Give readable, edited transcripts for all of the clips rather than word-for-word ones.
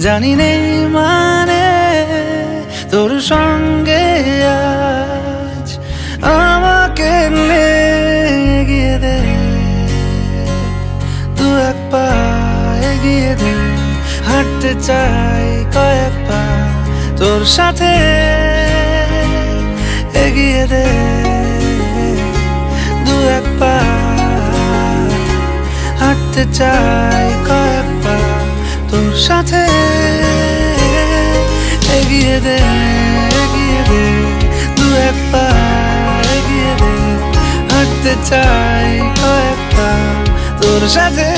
জানি নেই মানে তোর সঙ্গে আজ আমাকে এগিয়ে দে, তু এক পা এগিয়ে দে, হাঁটতে চাই কয়েক পা তোর সাথে, এগিয়ে দে দু এক পা, হাঁটতে চাই কয়েক পা তোর সাথে, এগিয়ে দে দু এক পা, এগিয়ে দে, হাঁটতে চাই কয়েক পা তোর সাথে।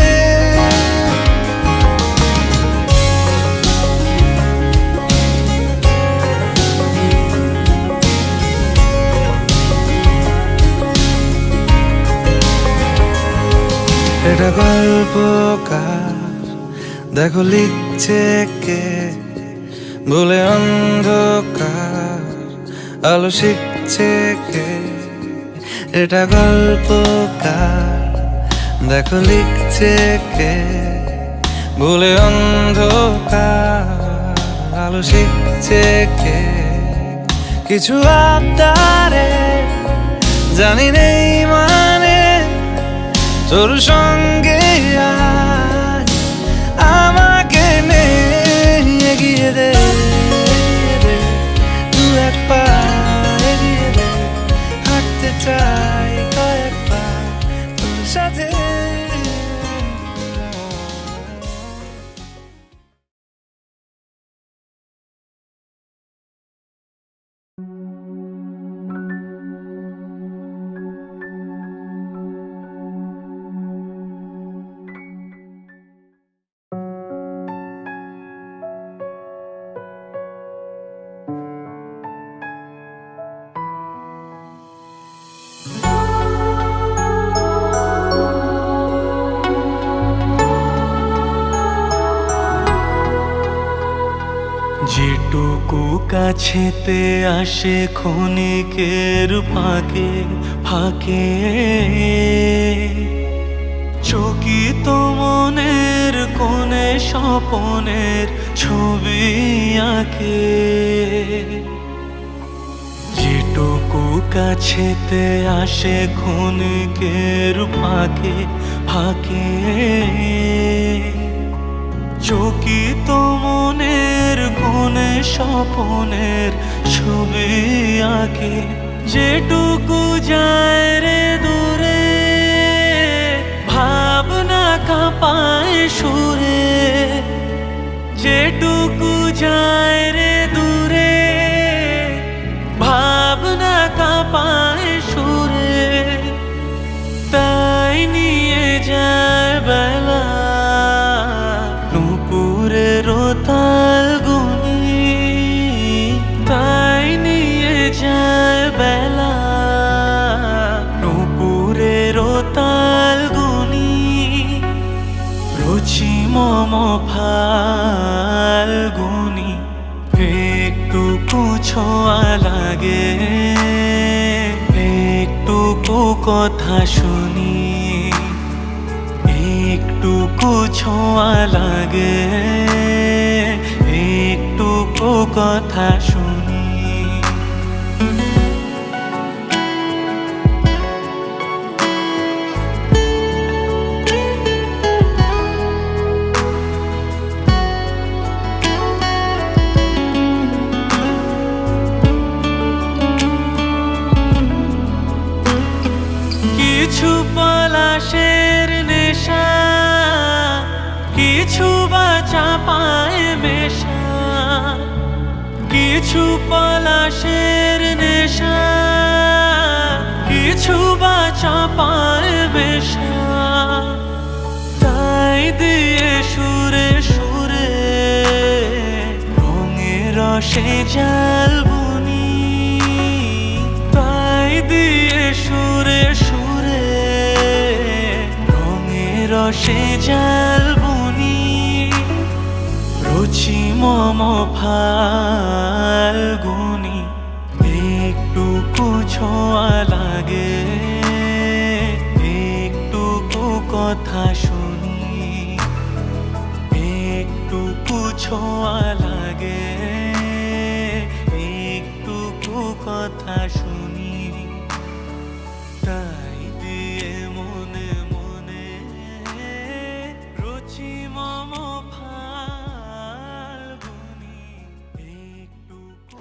এটা গল্পকার দেখো লিখছে কে, বলে অন্ধকার আলো শিখছে কে। এটা গল্পকার দেখো লিখছে কে, ভুলে অন্ধকার আলো শিখছে কে কিছু আবদারে জানি নেই মানে তোর সঙ্গে আজ আমাকে নে এগিয়ে দে দু এক পা এগিয়ে দে হাঁটতে চাই কয়েক পা তোর সাথে যেটুকু কাছেতে আসে ক্ষণিকের ফাঁকে ফাঁকে চকিত মনের কোণে স্বপনের ছবি আঁকে যেটুকু কাছেতে আসে ক্ষণিকের ফাঁকে ফাঁকে চকিত মনের কোণে স্বপনের ছবি আঁকে যেটুকু যায় রে দূরে ভাবনা কাঁপায় সুরে যেটুকু যায় রে দূরে ভাবনা কাঁপায় সুরে তাই নিয়ে যায় বেলা তাল গুনি তাই নিয়ে যায় বেলা নুপুরের তাল গুনি রুচি মম ফাল্গুনি একটুকু ছোঁয়া লাগে একটুকু কথা শুনি একটুকু ছোঁয়া লাগে একটুকু কথা শুনি কিছু পলাশের নেশা কিছু বা চাপায় মেশা কিছু পলাশের নেশা কিছু বা চাপায় মেশা তাই দিয়ে সুরে সুরে রঙের রসে জাল বুনি তাই দিয়ে সুরে সুরে রঙের রসে জাল বুনি রুচি মম ফাল্গুনি একটুকু ছোঁয়া লাগে একটুকু কথা শুনি একটুকু ছোঁয়া লাগে একটুকু কথা শুনি তাই দিয়ে মনে মনে রুচি মম ফাল্গুনি একটুকু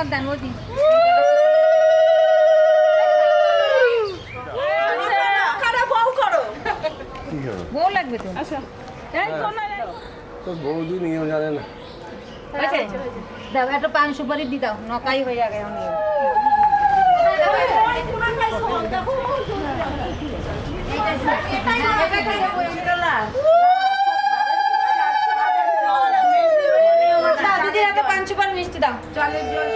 আমার দেন ওদি বউ লাগবে তো আচ্ছা তোর বৌদি নিয়েও জানে না। দাও একটা পান সুপারি দি দাও নকাই হয়ে যাবে অনেক দিদি একটা পান সুপারি মিষ্টি দাও জলের জল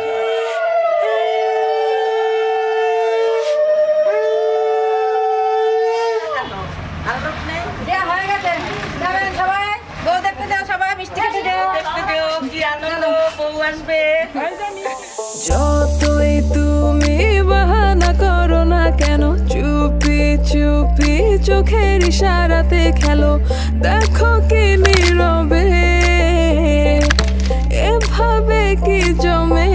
হয়ে গেছে যাবেন সবাই বউ দেখতে যাও সবাই মিষ্টি খেতে যাও কি আনন্দ বউ আসবে যতই তুমি বাহানা করো না কেন চুপি চুপি চোখের ইশারাতে খেলো দেখো কি নীরবে এভাবে কি জমে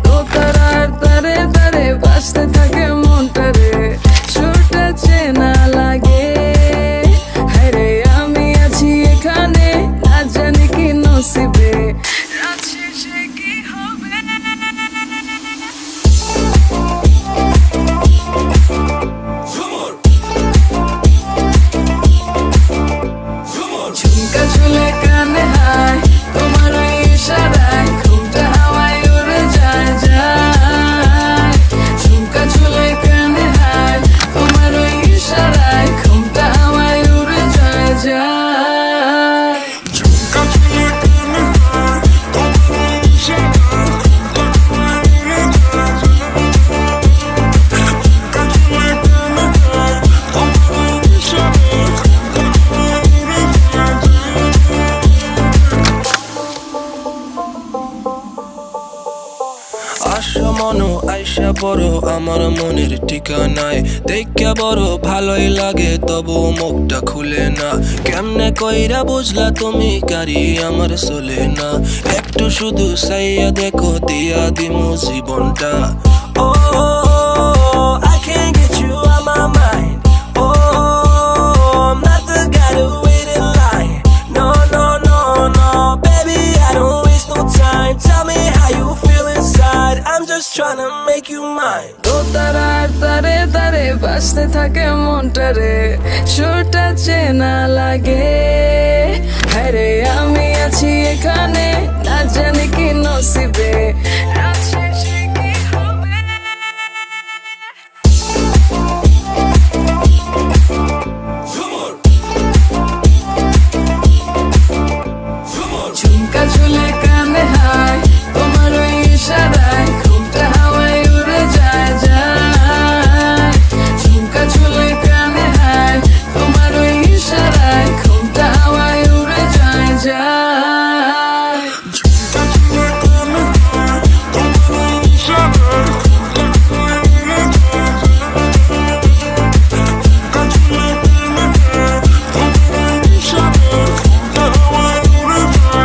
দোতারার তারে তারে বাজতে থাকে মনটা রে সুরটা চেনা লাগে হ্যারে আমি আছি এখানে না জানি কি নসিবে রাত শেষে কি হবে ঝুমকা চুলে কানে হায় তোমার ওই ইশারায় ঘুমটা হাওয়ায় উড়ে যায় যায় ঝুমকা চুলে কানে হায় তোমার ওই ইশারায় ঘুমটা হাওয়ায় উড়ে যায় যায় ঝুমকা চুলে কানে হায় তোমার ওই ইশারায় ঘুমটা হাওয়ায় উড়ে যায় ঝুমকা চুলে কানে হায় তোমার ওই ইশারায় ঘুমটা হাওয়ায় উড়ে যায় আশা মনো আইসা পড়ো আমার মনের ঠিকানায় দেখা বড় ভালোই লাগে তবু মুখটা খুলে না কেমনে কইরা বুঝলা তুমি কারি আমার চলে না একটু শুধু চাইয়া দেখো দিয়া দিমু জীবনটা ও I can't get you out my mind oh I'm not the guy to wait in line no no no no baby I don't waste no time tell me how you feel inside I'm just trying to make you mine দোতারার তারে তারে বাজতে থাকে মনটা রে সুরটা চেনা লাগে হ্যারে আমি আছি এখানে না জানি কি নসিবে রাত শেষে কি হবে ঝুমকা চুলে কানে হায় তোমার ওই ইশারায় ঘুমটা হাওয়ায় উড়ে যায় যায় ঝুমকা চুলে কানে হায় তোমার ওই ইশারায় ঘুমটা হাওয়ায় উড়ে যায় যায় ঝুমকা চুলে কানে হায় তোমার ওই ইশারায় ঘুমটা হাওয়ায় উড়ে যায় ঝুমকা চুলে কানে হায় তোমার ওই ইশারায় ঘুমটা হাওয়ায় উড়ে যায়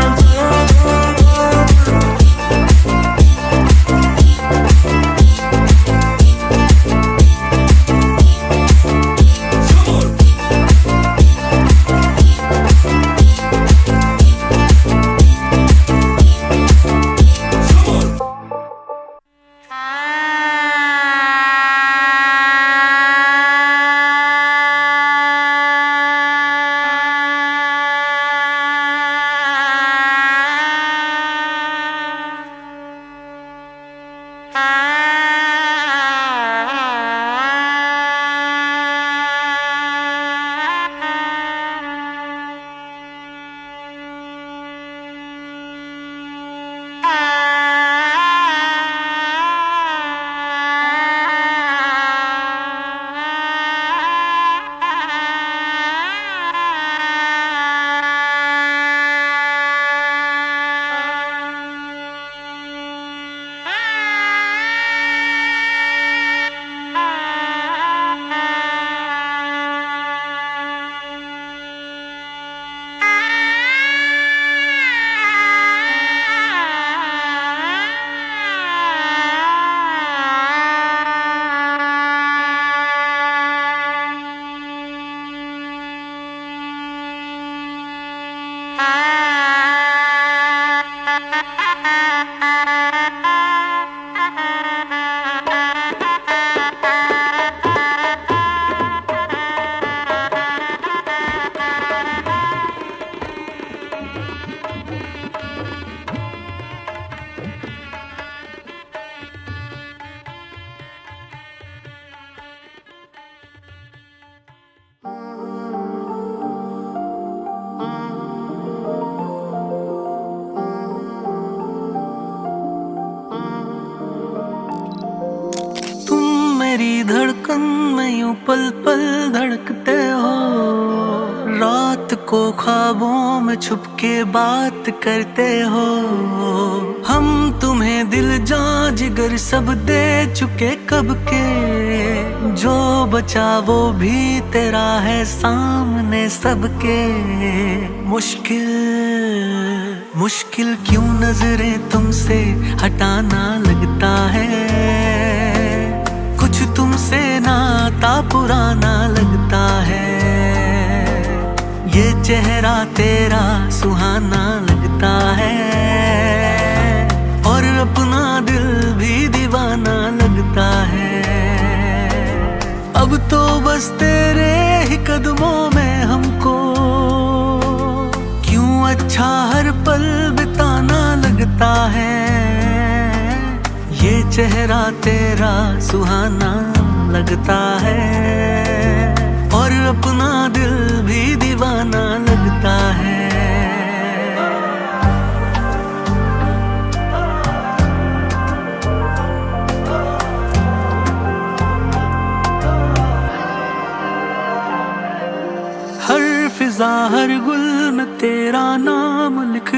Ah धड़कन में यूं पल पल धड़कते हो, रात को ख्वाबों में छुप के बात करते हो। हम तुम्हें दिल जान जिगर सब दे चुके कब के, जो बचा वो भी तेरा है सामने सबके। मुश्किल मुश्किल क्यों नजरें तुमसे हटाना लगता है, कुछ तुमसे नाता पुराना लगता है। ये चेहरा तेरा सुहाना लगता है, और अपना दिल भी दीवाना लगता है। अब तो बस तेरे ही कदमों में हमको क्यों अच्छा हर पल बिताना लगता है। ये चेहरा तेरा सुहाना लगता है, और अपना दिल भी दीवाना लगता है। हर फिजा हर गुल में तेरा नाम लिख